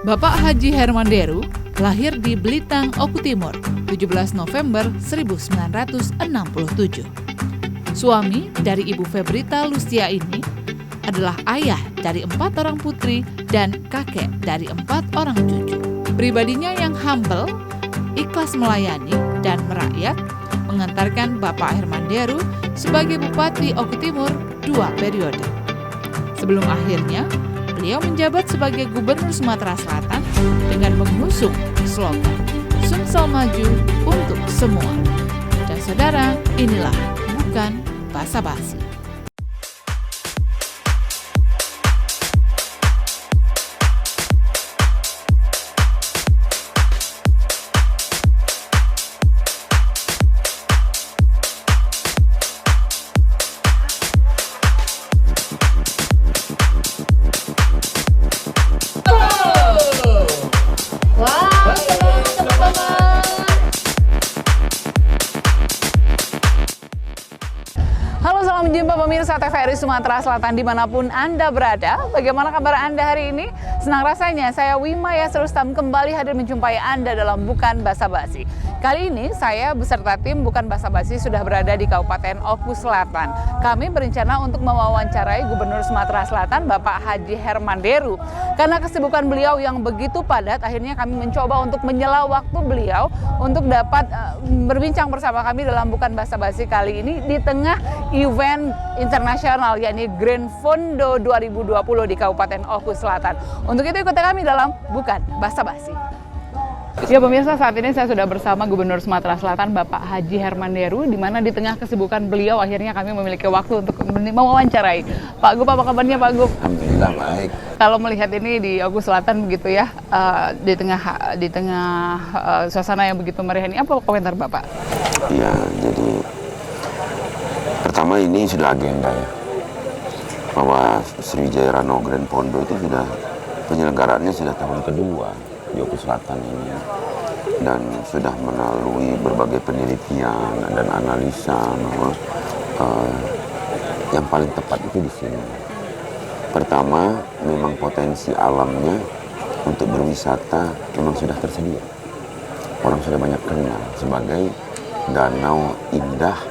Bapak Haji Hermanderu lahir di Belitang, Oku Timur, 17 November 1967. Suami dari Ibu Febrita Lustia ini adalah ayah dari 4 orang putri dan kakek dari 4 orang cucu. Pribadinya yang humble, ikhlas melayani dan merakyat, mengantarkan Bapak Hermanderu sebagai Bupati Oku Timur 2 periode. Sebelum akhirnya, beliau menjabat sebagai Gubernur Sumatera Selatan dengan mengusung slogan Sumsel Maju untuk Semua. Dan saudara, inilah bukan basa-basi. Salam jumpa pemirsa TVRI Sumatera Selatan dimanapun Anda berada. Bagaimana kabar Anda hari ini? Senang rasanya saya Wima Yasir Rustam kembali hadir menjumpai Anda dalam Bukan Basa-Basi. Kali ini saya beserta tim Bukan Basa-Basi sudah berada di Kabupaten Oku Selatan. Kami berencana untuk mewawancarai Gubernur Sumatera Selatan Bapak Haji Hermanderu. Karena kesibukan beliau yang begitu padat, akhirnya kami mencoba untuk menyela waktu beliau untuk dapat berbincang bersama kami dalam Bukan Basa-Basi kali ini di tengah event internasional yakni Grand Fondo 2020 di Kabupaten Oku Selatan. Untuk itu ikuti kami dalam Bukan Basa-Basi. Ya pemirsa, saat ini saya sudah bersama Gubernur Sumatera Selatan Bapak Haji Hermanderu, di mana di tengah kesibukan beliau akhirnya kami memiliki waktu untuk mewawancarai. Pak Gub, apa kabarnya Pak Gub? Alhamdulillah baik. Kalau melihat ini di Oku Selatan begitu ya, di tengah suasana yang begitu meriah ini, apa komentar Bapak? Ya, jadi pertama ini sudah agenda ya, bahwa Sriwijaya Rano Grand Fondo itu sudah penyelenggaraannya sudah tahun kedua di Oku Selatan ini, dan sudah melalui berbagai penelitian dan analisa bahwa yang paling tepat itu di sini. Pertama, memang potensi alamnya untuk berwisata memang sudah tersedia. Orang sudah banyak kenal sebagai danau indah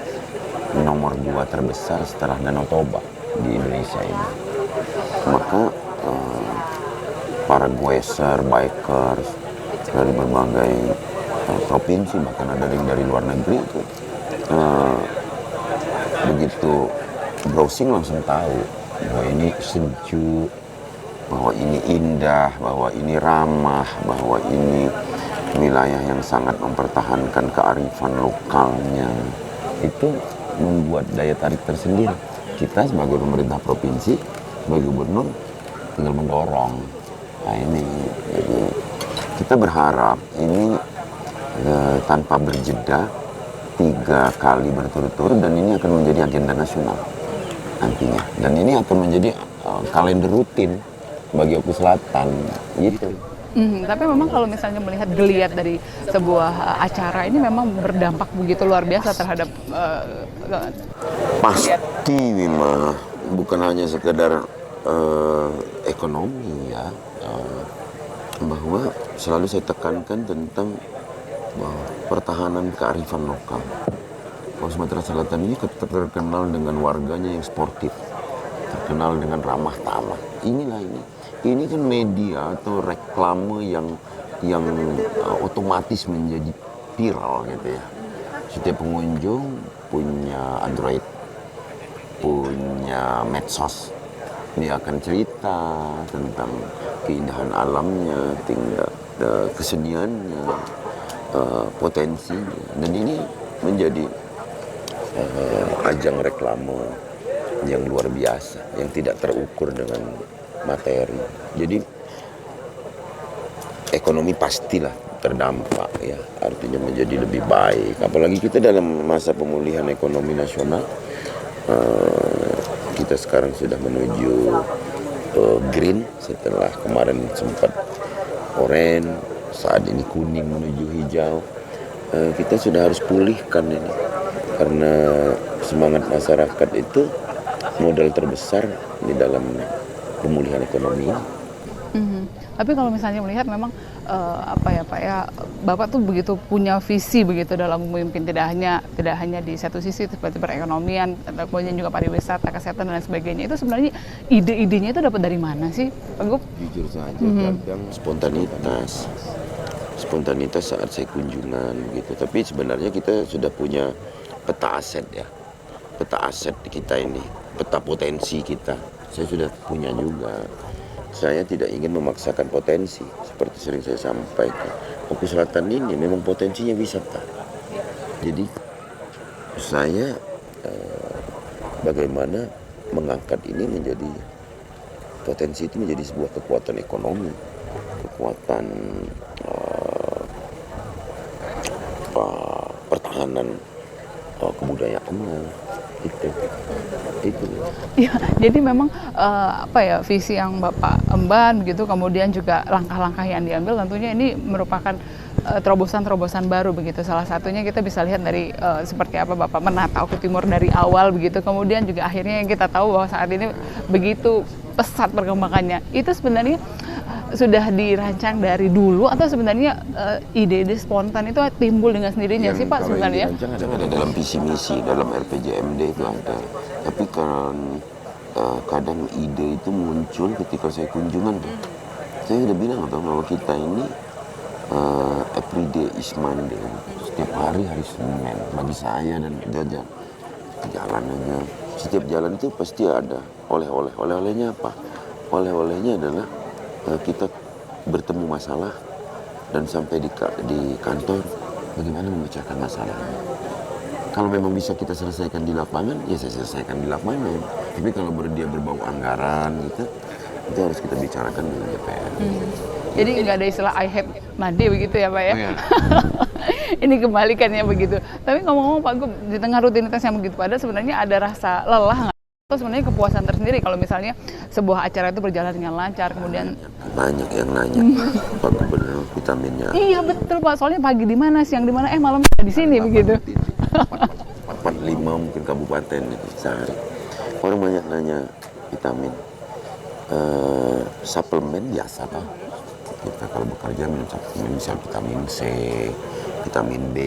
nomor 2 terbesar setelah Danau Toba di Indonesia ini. Maka para goeser, bikers dari berbagai provinsi, bahkan ada yang dari luar negeri itu begitu browsing langsung tahu bahwa ini sejuk, bahwa ini indah, bahwa ini ramah, bahwa ini wilayah yang sangat mempertahankan kearifan lokalnya. Itu membuat daya tarik tersendiri. Kita sebagai pemerintah provinsi, sebagai gubernur, tinggal mendorong. Nah ini, jadi kita berharap ini tanpa berjeda 3 kali berturut-turut, dan ini akan menjadi agenda nasional nantinya. Dan ini akan menjadi kalender rutin bagi Oku Selatan, gitu. Tapi memang kalau misalnya melihat geliat dari sebuah acara ini memang berdampak begitu luar biasa terhadap pasti memang bukan hanya sekedar ekonomi ya, bahwa selalu saya tekankan tentang pertahanan kearifan lokal. Bahwa Sumatera Selatan ini terkenal dengan warganya yang sportif, terkenal dengan ramah tamah. Inilah ini kan media atau reklame yang otomatis menjadi viral gitu ya. Setiap pengunjung punya Android, punya medsos. Dia akan cerita tentang keindahan alamnya, tinggal keseniannya, potensinya. Dan ini menjadi ajang reklame yang luar biasa, yang tidak terukur dengan materi. Jadi ekonomi pastilah terdampak ya, artinya menjadi lebih baik. Apalagi kita dalam masa pemulihan ekonomi nasional, kita sekarang sudah menuju green setelah kemarin sempat oranye, saat ini kuning menuju hijau. Kita sudah harus pulihkan ini, karena semangat masyarakat itu modal terbesar di dalam pemulihan ekonomi. Tapi kalau misalnya melihat memang apa ya Pak ya, Bapak tuh begitu punya visi begitu dalam memimpin, tidak hanya di satu sisi seperti perekonomian, kemudian juga pariwisata, kesehatan dan sebagainya. Itu sebenarnya ide-idenya itu dapat dari mana sih, Pak Gup? Jujur saja, kadang spontanitas saat saya kunjungan gitu. Tapi sebenarnya kita sudah punya peta aset ya, peta aset kita ini, peta potensi kita. Saya sudah punya juga. Saya tidak ingin memaksakan potensi, seperti sering saya sampaikan. Maluku Selatan ini memang potensinya wisata. Jadi saya bagaimana mengangkat ini menjadi potensi itu menjadi sebuah kekuatan ekonomi, kekuatan pertahanan kebudayaannya itu. Ya, jadi memang apa ya, visi yang Bapak emban begitu, kemudian juga langkah-langkah yang diambil tentunya ini merupakan terobosan-terobosan baru begitu. Salah satunya kita bisa lihat dari seperti apa Bapak menata ke timur dari awal begitu, kemudian juga akhirnya yang kita tahu bahwa saat ini begitu pesat perkembangannya. Itu sebenarnya sudah dirancang dari dulu atau sebenarnya ide-ide spontan itu timbul dengan sendirinya sih Pak sebenarnya? Yang ada dalam visi misi, dalam RPJMD itu ada. Tapi kan kadang ide itu muncul ketika saya kunjungan. Saya udah bilang bahwa kita ini everyday is Monday. Setiap hari Senin bagi saya dan jajan. Jalan aja. Setiap jalan itu pasti ada oleh-oleh. Oleh-olehnya apa? Oleh-olehnya adalah kita bertemu masalah dan sampai di kantor bagaimana memecahkan masalah. Kalau memang bisa kita selesaikan di lapangan, ya saya selesaikan di lapangan. Tapi kalau dia berbau anggaran gitu, itu harus kita bicarakan dengan DPR. Jadi nggak ada istilah I hate Monday begitu ya Pak ya? Oh, ya. Ini kebalikannya begitu. Tapi ngomong-ngomong Pak Gup, di tengah rutinitas yang begitu padat sebenarnya ada rasa lelah nggak? Atau sebenarnya kepuasan tersendiri kalau misalnya sebuah acara itu berjalan dengan lancar, kemudian banyak yang nanya Pak Gubernur vitaminnya. Iya betul Pak, soalnya pagi di mana, siang di mana, malam di sini begitu. 45 mungkin kabupaten itu sehari. Orang banyak nanya vitamin. Suplemen biasa Pak. Kita kalau bekerja minum suplemen, misal vitamin C, vitamin B,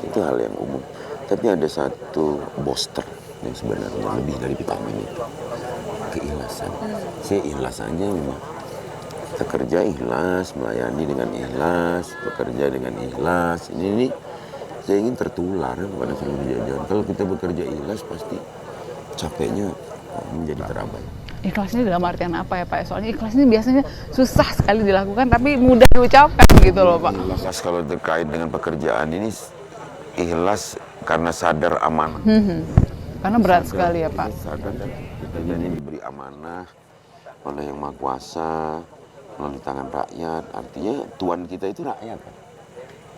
itu hal yang umum. Tapi ada satu booster yang sebenarnya lebih dari vitamin itu, keikhlasan. Saya ikhlas aja memang. Kita kerja ikhlas, melayani dengan ikhlas, bekerja dengan ikhlas. Ini saya ingin tertular kepada seluruh jajaran. Kalau kita bekerja ikhlas pasti capeknya menjadi terabaikan. Ikhlasnya dalam artian apa ya Pak? Soalnya ikhlas ini biasanya susah sekali dilakukan tapi mudah diucapkan gitu loh Pak. Ikhlas kalau terkait dengan pekerjaan ini, ikhlas karena sadar amanah. Karena berat sekali ya Pak. Sadar kita ini diberi amanah oleh Yang Maha Kuasa melalui tangan rakyat. Artinya Tuhan kita itu rakyat.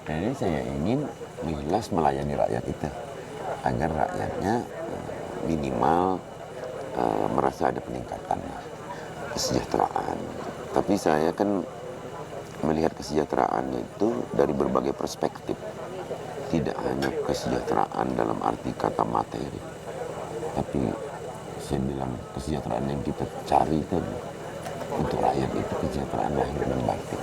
Jadi saya ingin ikhlas melayani rakyat itu agar rakyatnya minimal merasa ada peningkatan kesejahteraan. Tapi saya kan melihat kesejahteraan itu dari berbagai perspektif. Tidak hanya kesejahteraan dalam arti kata materi, tapi saya bilang kesejahteraan yang kita cari itu untuk rakyat itu kesejahteraan lahir dan batin.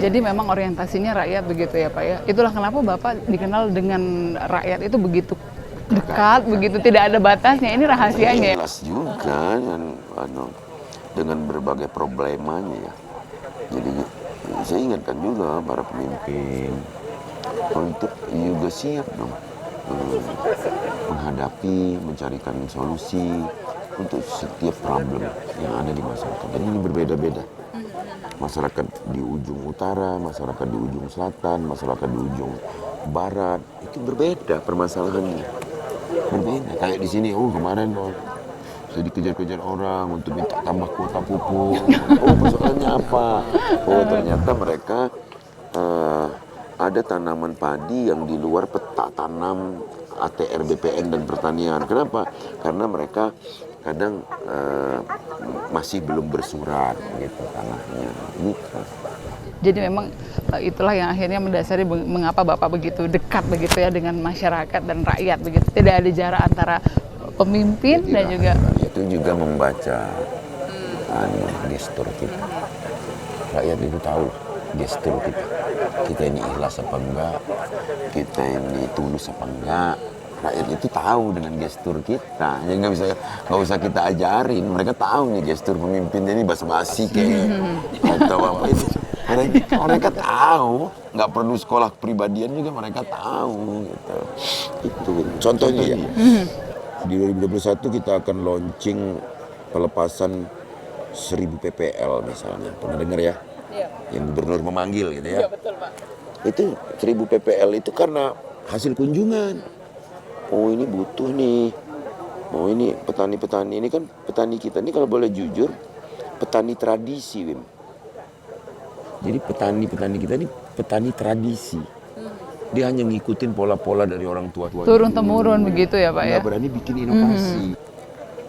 Jadi memang orientasinya rakyat begitu ya Pak ya. Itulah kenapa Bapak dikenal dengan rakyat itu begitu dekat, begitu tidak ada batasnya. Ini rahasianya. Jelas juga dengan berbagai problemanya ya. Jadi saya ingatkan juga para pemimpin untuk juga siap dong menghadapi, mencarikan solusi untuk setiap problem yang ada di masyarakat. Dan ini berbeda-beda. Masyarakat di ujung utara, masyarakat di ujung selatan, masyarakat di ujung barat itu berbeda permasalahannya. Berbeda. Kayak di sini, kemarin saya dikejar-kejar orang untuk minta tambah kuota pupuk. Persoalannya apa? Ternyata mereka ada tanaman padi yang di luar peta tanam ATR BPN dan pertanian. Kenapa? Karena mereka kadang masih belum bersurat gitu tanahnya. Gitu. Jadi memang itulah yang akhirnya mendasari mengapa Bapak begitu dekat begitu ya dengan masyarakat dan rakyat begitu. Tidak ada jarak antara pemimpin dan juga itu juga membaca gestur kita. Rakyat itu tahu gestur kita. Kita ini ikhlas apa enggak, kita ini tulus apa enggak. Rakyat itu tahu dengan gestur kita. Jadi nggak usah kita ajarin. Mereka tahu nih gestur pemimpinnya ini basa-basi kayak atau apa itu. Mereka tahu. Nggak perlu sekolah kepribadian juga mereka tahu. Gitu. Itu contohnya ya. Di 2021 kita akan launching pelepasan 1000 PPL misalnya. Pernah dengar ya? Iya. Yang gubernur memanggil gitu ya. Iya betul Pak. Itu 1000 PPL itu karena hasil kunjungan. Ini butuh nih. Ini petani-petani ini kan petani kita ini kalau boleh jujur petani tradisi, Wim. Jadi petani-petani kita ini petani tradisi. Dia hanya ngikutin pola-pola dari orang tua-tua. Turun-temurun begitu ya Pak ya? Nggak berani bikin inovasi.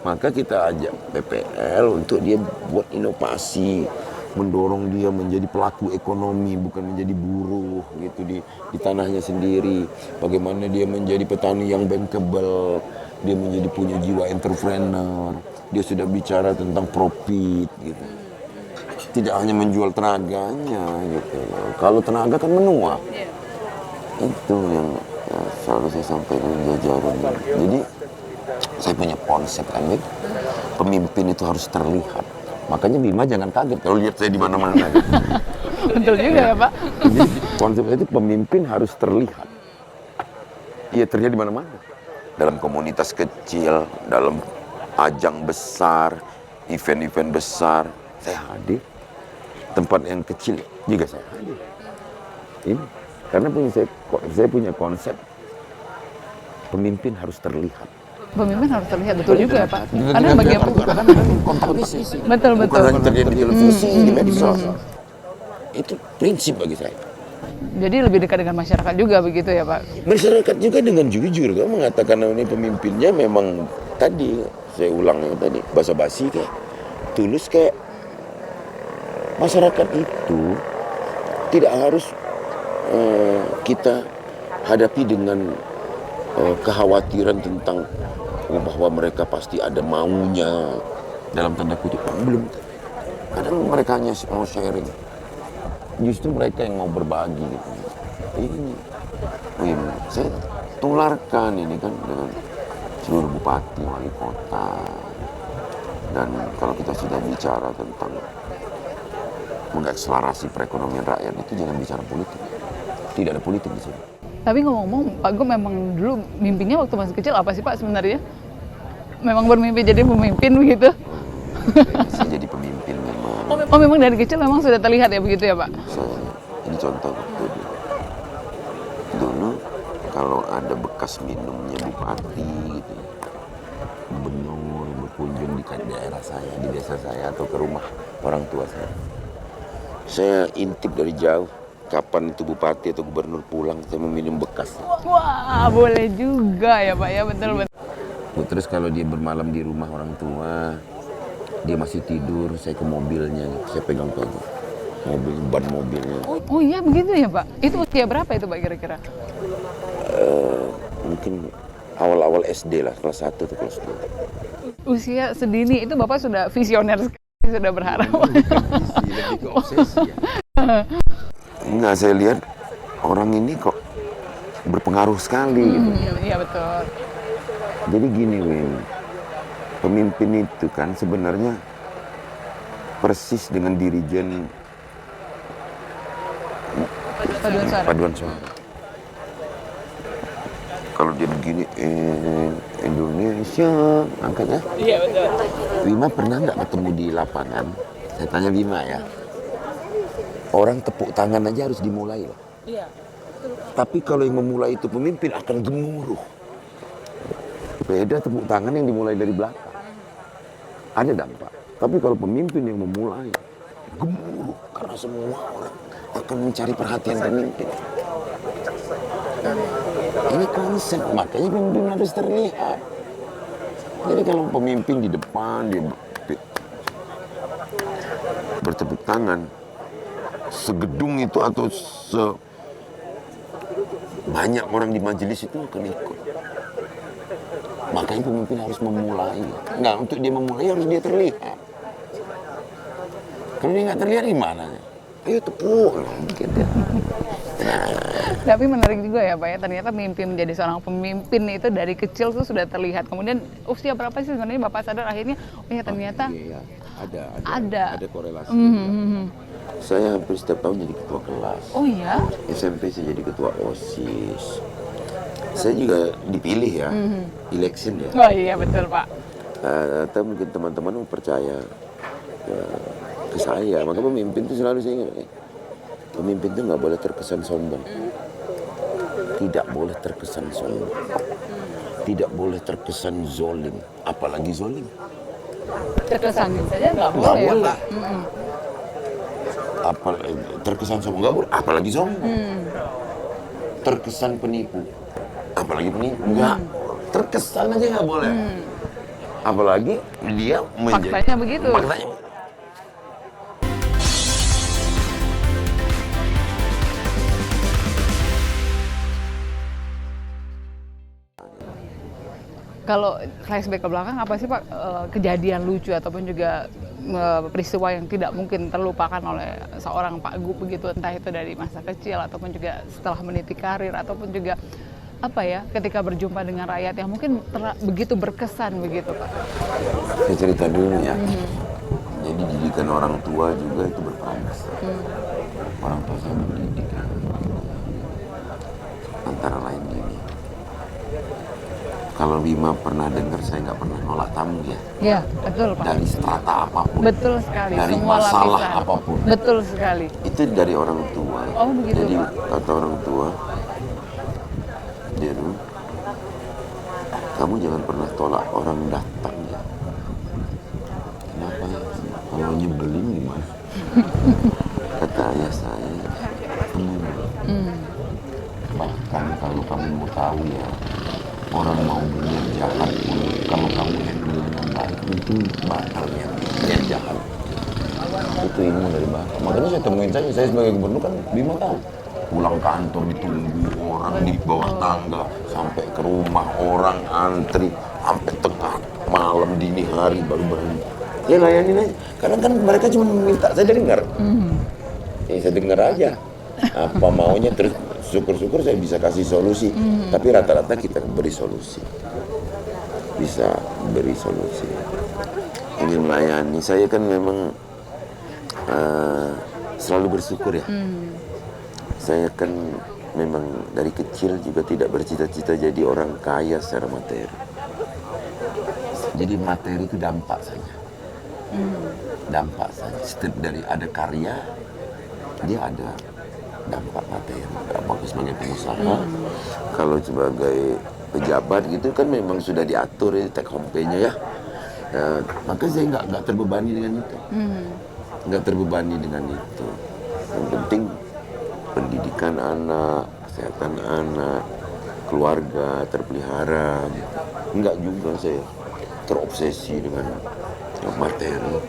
Maka kita ajak PPL untuk dia buat inovasi. Mendorong dia menjadi pelaku ekonomi, bukan menjadi buruh gitu di tanahnya sendiri. Bagaimana dia menjadi petani yang bankable. Dia menjadi punya jiwa entrepreneur. Dia sudah bicara tentang profit gitu. Tidak hanya menjual tenaganya gitu. Kalau tenaga kan menua. Itu yang selalu saya sampaikan jajaran. Jadi saya punya konsep kan, pemimpin itu harus terlihat. Makanya Bima jangan kaget kalau lihat saya di mana-mana. Betul juga ya Pak. Jadi konsep itu pemimpin harus terlihat. Iya terlihat di mana-mana. Dalam komunitas kecil, dalam ajang besar, event-event besar, saya hadir. Tempat yang kecil juga saya hadir. Ini karena saya punya konsep pemimpin harus terlihat. Pemimpin harus terlihat, betul juga ya Pak. Karena bagaimana kontak fisik. Betul. Bukan hanya terjadi di televisi, di medsos. Itu prinsip bagi saya. Jadi lebih dekat dengan masyarakat juga begitu ya Pak? Masyarakat juga dengan jujur kan mengatakan ini pemimpinnya memang tadi saya ulang tadi basa-basi kayak tulus kayak masyarakat itu tidak harus kita hadapi dengan kekhawatiran tentang bahwa mereka pasti ada maunya dalam tanda kutip. Belum. Kadang mereka hanya mau sharing. Justru mereka yang mau berbagi gitu. Ini saya tularkan ini kan dengan seluruh bupati, wali kota. Dan kalau kita sudah bicara tentang mengakselerasi perekonomian rakyat itu jangan bicara politik. Tidak ada politik di sini. Tapi ngomong-ngomong, Pak Gum memang dulu mimpinya waktu masih kecil apa sih Pak sebenarnya? Memang bermimpi jadi pemimpin begitu? Saya jadi pemimpin memang. Oh memang dari kecil memang sudah terlihat ya begitu ya Pak? Ini contoh dulu kalau ada bekas minumnya bupati gitu, gubernur berkunjung di daerah saya, di desa saya atau ke rumah orang tua saya intip dari jauh. Kapan itu bupati atau gubernur pulang, saya mau minum bekas. Wah, boleh juga ya Pak ya, betul. Terus kalau dia bermalam di rumah orang tua, dia masih tidur, saya ke mobilnya, saya pegang-pegang ban mobilnya. Oh iya begitu ya Pak? Itu usia berapa itu Pak kira-kira? Mungkin awal-awal SD lah, kelas 1 atau kelas 2. Usia sedini itu Bapak sudah visioner sekali, sudah berharap. Lebih ke obsesi ya. Enggak, saya lihat orang ini kok berpengaruh sekali gitu. Iya betul. Jadi gini Win, pemimpin itu kan sebenarnya persis dengan dirijen paduan suara. Kalau dia begini, Indonesia, angkatnya. Iya betul. Bima pernah nggak ketemu di lapangan? Saya tanya Bima ya. Orang tepuk tangan aja harus dimulai loh. Iya. Tapi kalau yang memulai itu pemimpin akan gemuruh. Beda tepuk tangan yang dimulai dari belakang. Ada dampak. Tapi kalau pemimpin yang memulai, gemuruh. Karena semua orang akan mencari perhatian pemimpin. Ini konsep, makanya pemimpin harus terlihat. Jadi kalau pemimpin di depan, dia bertepuk tangan, segedung itu atau banyak orang di majelis itu akan ikut. Makanya pemimpin harus memulai. Nah, untuk dia memulai harus dia terlihat. Kalau dia nggak terlihat gimana? Ayo tepuk. Gitu. Tapi menarik juga ya Pak ya, ternyata mimpi menjadi seorang pemimpin itu dari kecil tuh sudah terlihat. Kemudian usia berapa sih sebenarnya Bapak sadar akhirnya, oh ya ternyata Iya, ada korelasi. Saya hampir setiap tahun jadi ketua kelas. Oh iya? SMP saya jadi ketua OSIS. Saya juga dipilih ya, election ya. Oh iya betul Pak. Atau mungkin teman-teman percaya ya, ke saya. Maka pemimpin itu selalu saya ingat. Pemimpin itu nggak boleh terkesan sombong. Tidak boleh terkesan sombong. Tidak boleh terkesan zolim. Apalagi zolim. Terkesan saja nggak boleh. Nggak Ya, boleh. Pak. Terkesan sombong nggak boleh. Apalagi sombong. Terkesan penipu. Apalagi penipu. Nggak. Terkesan aja nggak boleh. Apalagi dia menjadi. Faktanya begitu. Faktanya. Kalau flashback ke belakang apa sih Pak kejadian lucu ataupun juga peristiwa yang tidak mungkin terlupakan oleh seorang Pak Gup begitu, entah itu dari masa kecil ataupun juga setelah meniti karir ataupun juga apa ya ketika berjumpa dengan rakyat yang mungkin begitu berkesan begitu Pak. Saya cerita dulu ya. Jadi didikan orang tua juga itu berperan besar. Orang tua saya mendidik antara lain gini. Kalau Bima pernah dengar saya nggak pernah nolak tamu ya. Iya betul Pak. Dari strata apapun. Betul sekali. Dari Semua masalah lapisan. apapun. Betul sekali. Itu dari orang tua. Oh begitu Jadi Pak. kata orang tua, Deru, kamu jangan pernah tolak orang datang ya. Kenapa ya? Kalau nyebelin gimana? Kata ayah saya, bahkan kalau kamu mau tahu ya, orang mau berniat jahat pun, kalau kamu handle dengan baik, itu bakal niat jahat. Itu ilmu dari bapak. Makanya saya temuin saya sebagai gubernur kan Bima tahu. Pulang kantor ditunggu orang di bawah tangga, sampai ke rumah orang antri, sampai tengah malam dini hari baru berhenti. Ya layanin aja. Kadang kan mereka cuma minta saya dengar. Ya saya dengar aja. Apa maunya, terus syukur-syukur saya bisa kasih solusi. Tapi rata-rata kita beri solusi. Bisa beri solusi. Ingin melayani. Saya kan memang selalu bersyukur ya. Saya kan memang dari kecil juga tidak bercita-cita jadi orang kaya secara materi. Jadi materi itu dampak saja. Dampak saja. Setiap dari ada karya, dia ada dampak materi. Apakah sebagai pengusaha, kalau sebagai pejabat gitu kan memang sudah diatur ya take home pay-nya ya. Maka saya nggak terbebani dengan itu. Nggak terbebani dengan itu. Yang penting pendidikan anak, kesehatan anak, keluarga terpelihara. Enggak juga saya terobsesi dengan materi.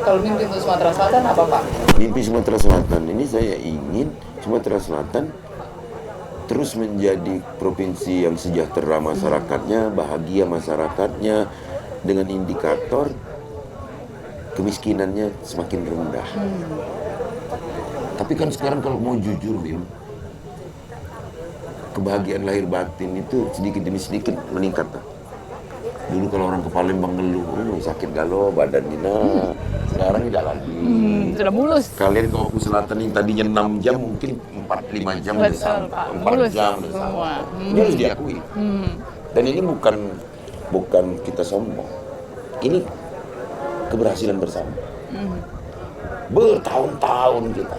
Kalau mimpi untuk Sumatera Selatan apa Pak? Mimpi Sumatera Selatan ini saya ingin Sumatera Selatan terus menjadi provinsi yang sejahtera masyarakatnya, bahagia masyarakatnya, dengan indikator kemiskinannya semakin rendah. Tapi kan sekarang kalau mau jujur Bim, kebahagiaan lahir batin itu sedikit demi sedikit meningkat. Dulu kalau orang ke Palembang ngeluh, sakit galau badannya, sekarang tidak lagi. Sudah mulus. Kalian ke Oku Selatan yang tadinya 6 jam mungkin 4-5 jam udah Betul, sampai. Pak. 4 Mulus jam udah semua. sampai. Ini harus diakui. Dan ini bukan kita sombong. Ini keberhasilan bersama. Bertahun-tahun kita.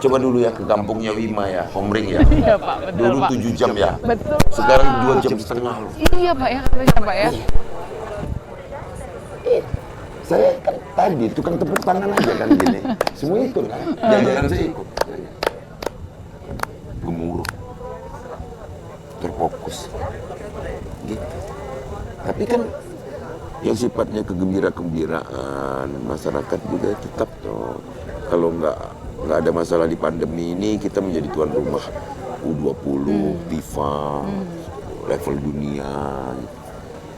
Coba dulu ya ke kampungnya Wima ya, Homring ya. Iya Pak, betul Dulu Pak. 7 jam ya. Betul. Sekarang Pak. 2 jam setengah loh. Iya Pak ya, katanya Pak ya. Saya kan tadi tukang tepuk tangan aja kan gini. Semua ikut kan. Jajaran saya ikut. Gemuruh. Terfokus. Gitu. Tapi kan yang sifatnya kegembira-gembiraan masyarakat juga tetap toh. Kalau nggak ada masalah di pandemi ini, kita menjadi tuan rumah U20, FIFA, level dunia.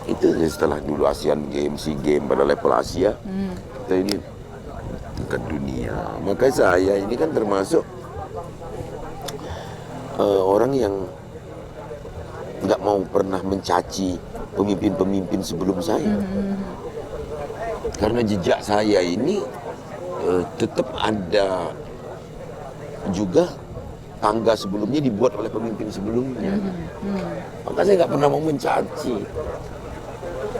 Itu ya setelah dulu Asian Games, SEA Games pada level Asia, kita ini tingkat dunia. Makanya saya ini kan termasuk orang yang nggak mau pernah mencaci pemimpin-pemimpin sebelum saya. Karena jejak saya ini tetap ada juga tangga sebelumnya dibuat oleh pemimpin sebelumnya. Maka saya nggak pernah mau mencaci.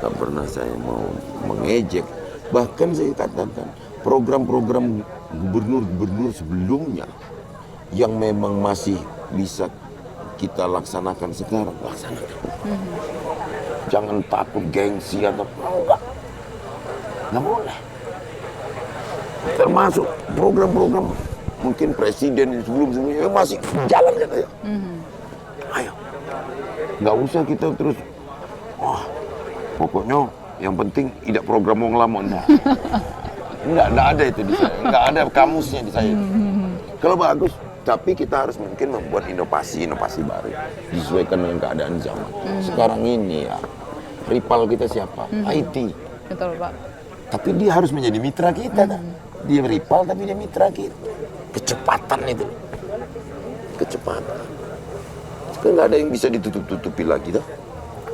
Nggak pernah saya mau mengejek. Bahkan saya katakan program-program gubernur-gubernur sebelumnya yang memang masih bisa kita laksanakan sekarang, laksanakan. Jangan takut gengsi atau nggak boleh. Termasuk program-program mungkin presiden sebelum-sebelumnya masih jalan katanya. Ayo, nggak usah kita terus. Pokoknya yang penting tidak program yang lama, enggak ada itu di saya, enggak ada kamusnya di saya. Kalau bagus, tapi kita harus mungkin membuat inovasi baru, disesuaikan dengan keadaan zaman. Sekarang ini ya, rival kita siapa? IT. Betul Pak. Tapi dia harus menjadi mitra kita, kan? Dia rival tapi dia mitra kita. Kecepatan itu, kecepatan. Sekarang nggak ada yang bisa ditutup-tutupi lagi, dah.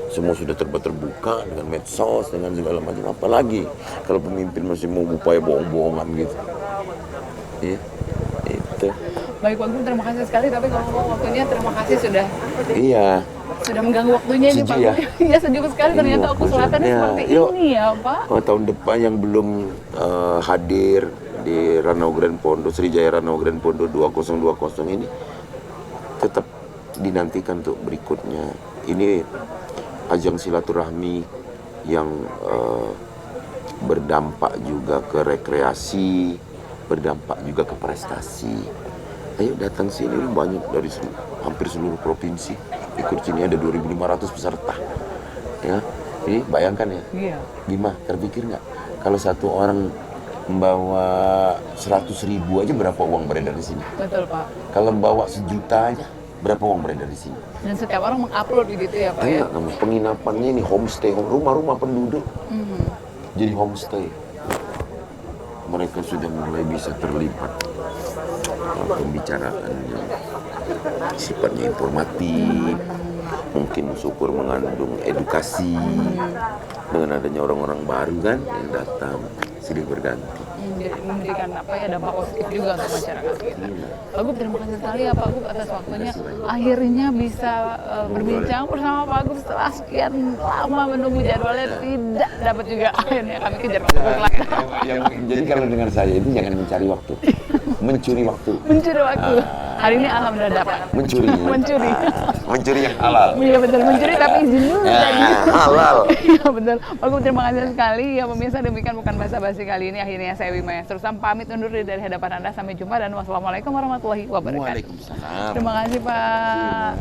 Semua sudah terbuka dengan medsos, dengan segala macam. Apalagi kalau pemimpin masih mau upaya bohong-bohongan gitu. Iya, itu. Baik Pak Gub, terima kasih sekali. Tapi kalau waktunya, terima kasih Iya. sudah mengganggu waktunya ini Pak Sejuk ya? Gub. Iya, sejuk sekali. Ternyata Oku Selatan seperti ini ya Pak. Tahun depan yang belum hadir di Ranau Grand Pondo, Sriwijaya Ranau Grand Pondo 2020 ini tetap dinantikan untuk berikutnya. Ini ajang silaturahmi yang berdampak juga ke rekreasi, berdampak juga ke prestasi. Ayo datang sini, banyak dari hampir seluruh provinsi ikut sini, ada 2.500 peserta. Ya, ini bayangkan ya. Iya. Bima, terpikir nggak kalau satu orang membawa 100.000 aja berapa uang beredar di sini? Betul Pak. Kalau membawa 1 juta aja berapa uang beredar di sini? Dan setiap orang mengupload gitu ya Pak ya. Tanya penginapannya ini homestay, rumah-rumah penduduk jadi homestay. Mereka sudah mulai bisa terlibat pembicaraan yang sifatnya informatif, mungkin syukur mengandung edukasi. Dengan adanya orang-orang baru kan yang datang silih berganti. Jadi memberikan dampak positif juga untuk masyarakat kita. Pak Gub, terima kasih sekali ya Pak Gub atas waktunya. Akhirnya bisa berbincang bersama Pak Gub setelah sekian lama menunggu jadwalnya tidak dapat juga. Akhirnya kami kejar Pak Gub lagi. Jadi kalau dengar saya itu jangan mencari waktu, mencuri waktu. Mencuri waktu. Hari ini alhamdulillah dapat. Mencuri. Mencuri. Mencuri yang halal. Iya betul, mencuri tapi izin dulu tadi. Halal. Iya betul. Pak Gub, terima kasih sekali. Ya pemirsa, demikian bukan basa-basi kali ini. Akhirnya saya Wima Yasrustam pamit undur diri dari hadapan Anda. Sampai jumpa dan wassalamualaikum warahmatullahi wabarakatuh. Waalaikumsalam. Terima kasih Pak.